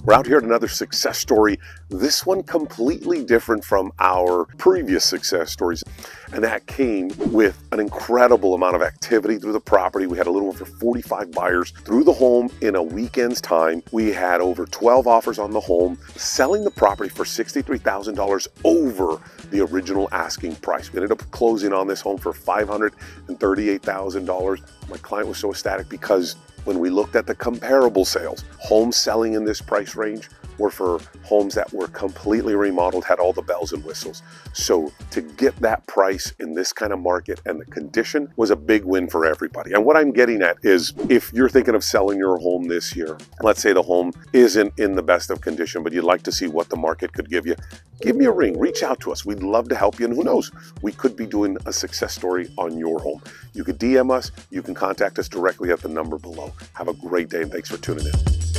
We're out here at another success story. This one completely different from our previous success stories. And that came with an incredible amount of activity through the property. We had a little over 45 buyers through the home in a weekend's time. We had over 12 offers on the home, selling the property for $63,000 over the original asking price. We ended up closing on this home for $538,000. My client was so ecstatic because when we looked at the comparable sales, homes selling in this price range were for homes that were completely remodeled, had all the bells and whistles. So to get that price in this kind of market and the condition was a big win for everybody. And what I'm getting at is, if you're thinking of selling your home this year, let's say the home isn't in the best of condition, but you'd like to see what the market could give you, give me a ring, reach out to us. We'd love to help you. And who knows, we could be doing a success story on your home. You could DM us, you can contact us directly at the number below. Have a great day and thanks for tuning in.